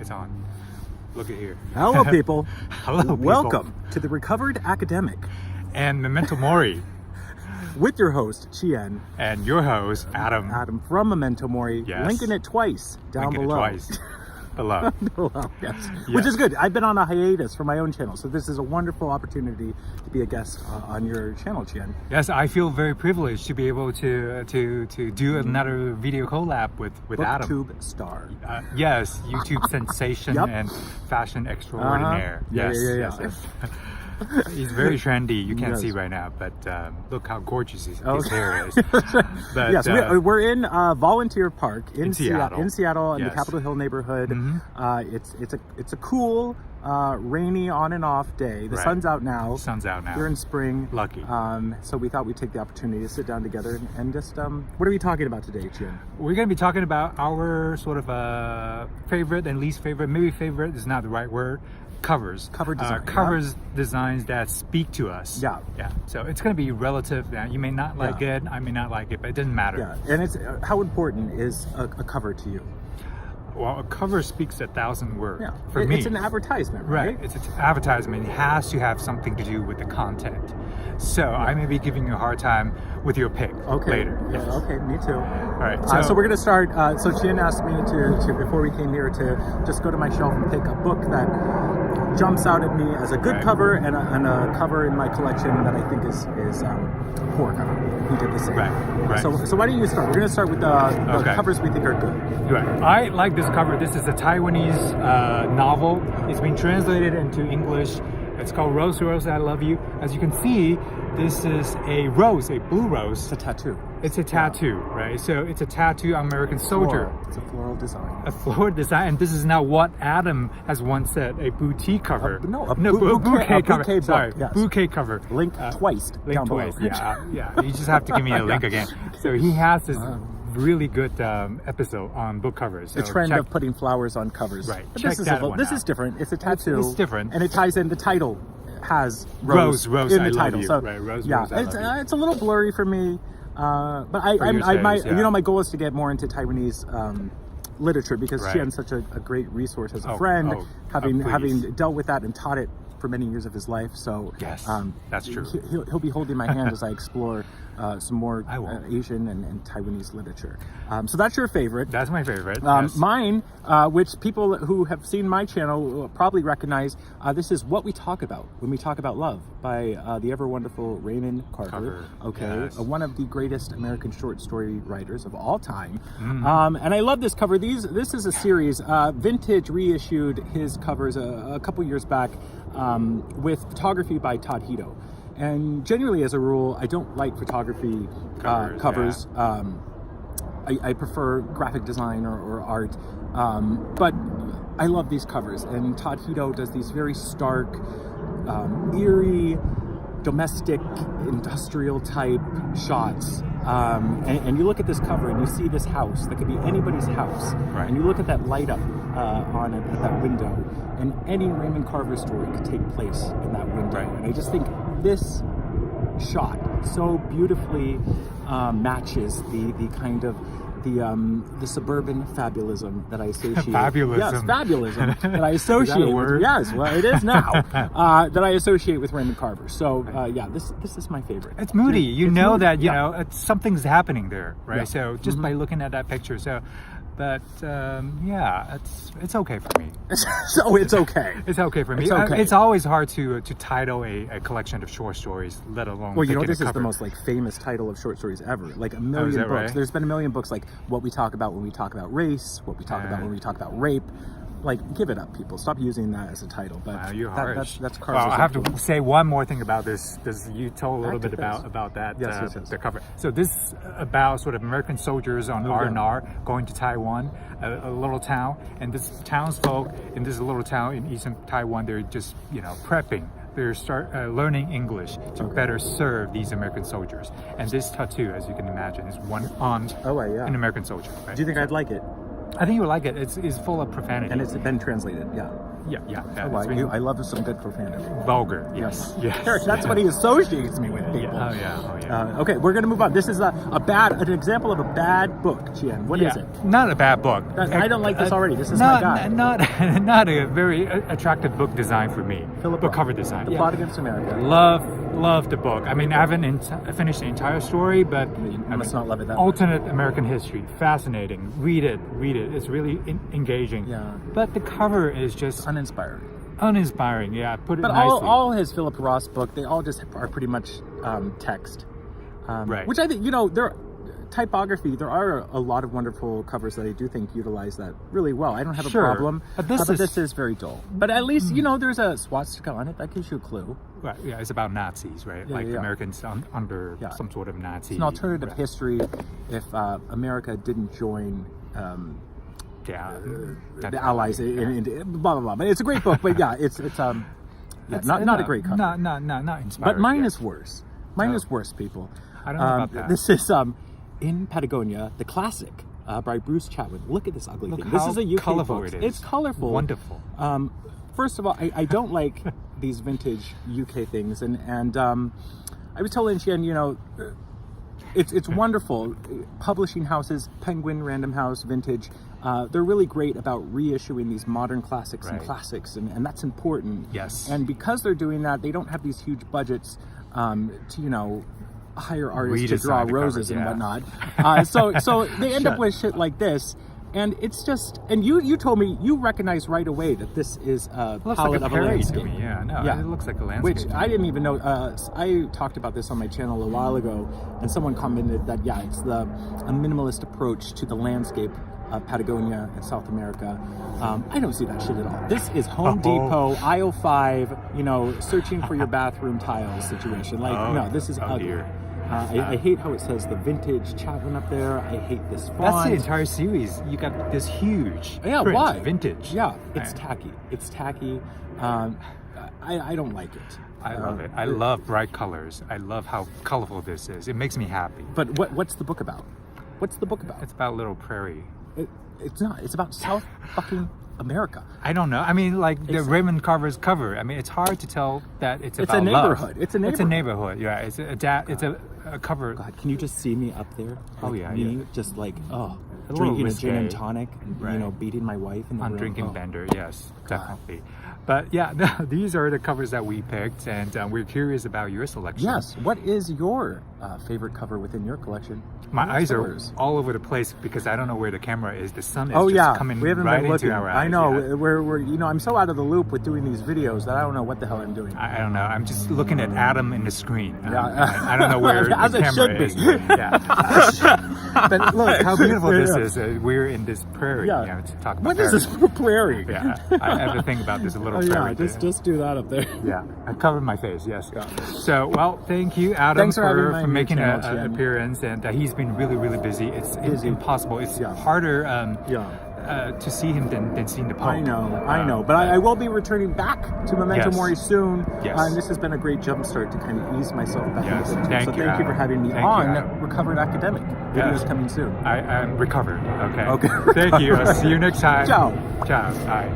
It's on. Look at here. Hello, people. Hello, people. Welcome to the Recovered Academic And Memento Mori. with your host, Chien. And your host, Adam. Adam from Memento Mori. Yes. Linking it twice down Linking it below. twice. Below. Below, yes. Which is good. I've been on a hiatus for my own channel, so this is a wonderful opportunity to be a guest on your channel, Chien. Yes, I feel very privileged to be able to do another video collab with Adam. BookTube star. Yes, YouTube sensation and fashion extraordinaire. Yeah, Yes, yeah. He's very trendy. You can't Yes. see right now, but look how gorgeous his hair is. But, yes, we're in Volunteer Park in Seattle. In Seattle, in the Yes. Capitol Hill neighborhood. It's a cool, rainy on and off day. The sun's out now. Sun's out now. We're in spring. Lucky. So we thought we'd take the opportunity to sit down together and just what are we talking about today, Chien? We're going to be talking about our sort of favorite and least favorite. Maybe favorite is not the right word. Cover design. Designs that speak to us. Yeah. So it's going to be relative. You may not like it, I may not like it, but it doesn't matter. Yeah, and it's how important is a cover to you? Well, a cover speaks 1,000 words. Yeah, for me. It's an advertisement, right? It's an advertisement. It has to have something to do with the content. So I may be giving you a hard time with your pick later. Yeah, okay, me too. All right. So we're going to start. So Chien asked me to before we came here to just go to my shelf and pick a book that jumps out at me as a good cover and a cover in my collection that I think is a poor cover. He did the same. Right. So why don't you start? We're going to start with the covers we think are good. Right. I like this cover. This is a Taiwanese novel. It's been translated into English. It's called Rose, Rose, I Love You. As you can see, this is a rose, a blue rose. It's a tattoo. It's a tattoo, right? So it's a tattoo American soldier. It's a floral design. A floral design, and this is now what Adam has once said, a boutique cover. Bouquet cover. Book, Sorry, yes. bouquet cover. Link twice. Link twice. Yeah. You just have to give me a link again. So he has this really good episode on book covers. So the trend of putting flowers on covers. Right. But Check this is different. It's a tattoo. It's different. And it ties in. The title has Rose in the I title. Love you. So right. Rose, yeah, Rose, I love you. It's a little blurry for me. But my goal is to get more into Taiwanese literature because Chien's such a great resource as a friend, having dealt with that and taught it for many years of his life. So yes, that's true. He'll be holding my hand as I explore some more Asian and Taiwanese literature. So that's your favorite. That's my favorite. Yes. Mine, which people who have seen my channel will probably recognize, this is What We Talk About When We Talk About Love by the ever wonderful Raymond Carver. One of the greatest American short story writers of all time. And I love this cover. This is a series. Vintage reissued his covers a couple years back with photography by Todd Hito. And generally, as a rule, I don't like photography covers. I prefer graphic design or art. But I love these covers. And Todd Hito does these very stark, eerie, domestic, industrial type shots. And you look at this cover and you see this house that could be anybody's house. Right. And you look at that light up on it at that window, and any Raymond Carver story could take place in that window. Right. And I just think this shot so beautifully matches the kind of the suburban fabulism that I associate. Fabulism. Yes, fabulism that I associate. Is that a word? Yes, well, it is now. That I associate with Raymond Carver. So this is my favorite. It's moody. You know moody. that you know something's happening there, right? Yeah. So just by looking at that picture, but it's okay for me. So it's okay. It's okay for me. It's okay. It's always hard to title a collection of short stories, let alone. Well, this is the most famous title of short stories ever. Like a million books. Right? There's been a million books like What We Talk About When We Talk About Race, What We Talk About When We Talk About Rape. Like, give it up, people. Stop using that as a title. But you're harsh. That's Carver's. I have to say one more thing about this, because you told a little bit about that, yes. the cover. So this is about sort of American soldiers on R&R going to Taiwan, a little town, and this townsfolk in this little town in eastern Taiwan, they're just prepping. They're learning English to better serve these American soldiers. And this tattoo, as you can imagine, is one on an American soldier. Right? Do you think I'd like it? I think you would like it. It's full of profanity. And it's been translated, yeah. Yeah. Oh, I love some good profanity. Vulgar. Yes. That's what he associates me with, people. Oh yeah. Okay, we're going to move on. This is an example of a bad book, Chien. What is it? Not a bad book. I don't like this already. This is my guy. Not a very attractive book design for me. Book cover design. The Plot Against America. Love the book. I mean, I haven't finished the entire story, but I must not love it that much. Alternate American history, fascinating. Read it. It's really engaging. Yeah. But the cover is just uninspiring. Yeah, put it but nicely. all his Philip Ross book, they all just are pretty much text. Right. Which I think, there typography, there are a lot of wonderful covers that I do think utilize that really well. I don't have a problem. But this is very dull. But at least, there's a swastika on it. That gives you a clue. Right, yeah, it's about Nazis, right? Americans some sort of Nazi. It's an alternative history if America didn't join the Allies in blah blah blah. But it's a great book. But yeah, it's not a great cover. Not inspiring. But mine is worse. Mine is worse, people. I don't know about that. This is in Patagonia, the classic by Bruce Chatwin. Look at this ugly thing. This is a UK colorful book. it is. It's colorful. Wonderful. First of all, I don't like these vintage UK things, and I was telling Chien, it's wonderful. Publishing houses, Penguin, Random House, Vintage, they're really great about reissuing these modern classics and classics, and that's important. Yes. And because they're doing that, they don't have these huge budgets to hire artists to draw roses and whatnot. So they end up with shit like this. And it's just, and you told me, you recognize right away that this is a palette of a landscape. It looks like a landscape. Which I didn't even know. I talked about this on my channel a while ago, and someone commented that, it's a minimalist approach to the landscape of Patagonia and South America. I don't see that shit at all. This is Home Depot, aisle 5, searching for your bathroom tiles situation. This is ugly. Dear. I hate how it says the vintage Chatwin up there. I hate this font. That's the entire series. You got this huge print, why? Vintage. Yeah, it's tacky. It's tacky. I don't like it. I love it. I love bright colors. I love how colorful this is. It makes me happy. But what's the book about? What's the book about? It's about Little Prairie. It's not. It's about South fucking America. I don't know. I mean, like the Raymond Carver's cover. I mean, it's hard to tell that it's about a neighborhood. Love. It's a neighborhood. It's a neighborhood. Yeah. It's a cover. God, can you just see me up there? Just like drinking a gin and tonic, and, beating my wife in the room. Drinking Bender. Yes, definitely. But yeah, these are the covers that we picked, and we're curious about your selection. Yes. What is your favorite cover within your collection? My eyes are all over the place because I don't know where the camera is. The sun is just coming right into our eyes. I know. We're I'm so out of the loop with doing these videos that I don't know what the hell I'm doing. I don't know. I'm just looking at Adam in the screen. I don't know where the camera is. But look how beautiful this is. We're in this prairie. To talk about what is this prairie? I have to think about this a little prairie. Just do that up there. I covered my face. Yes. So, well, thank you, Adam, for making an appearance, and he's been really busy. It's impossible. It's harder to see him than seeing the Pope. I know. But I will be returning back to Memento Mori soon. Yes. And this has been a great jumpstart to kind of ease myself back into it. Thank you. So thank you for having me on Recovered Academic. Videos coming soon. I'm recovered. Okay. Thank you. I'll see you next time. Ciao. Bye.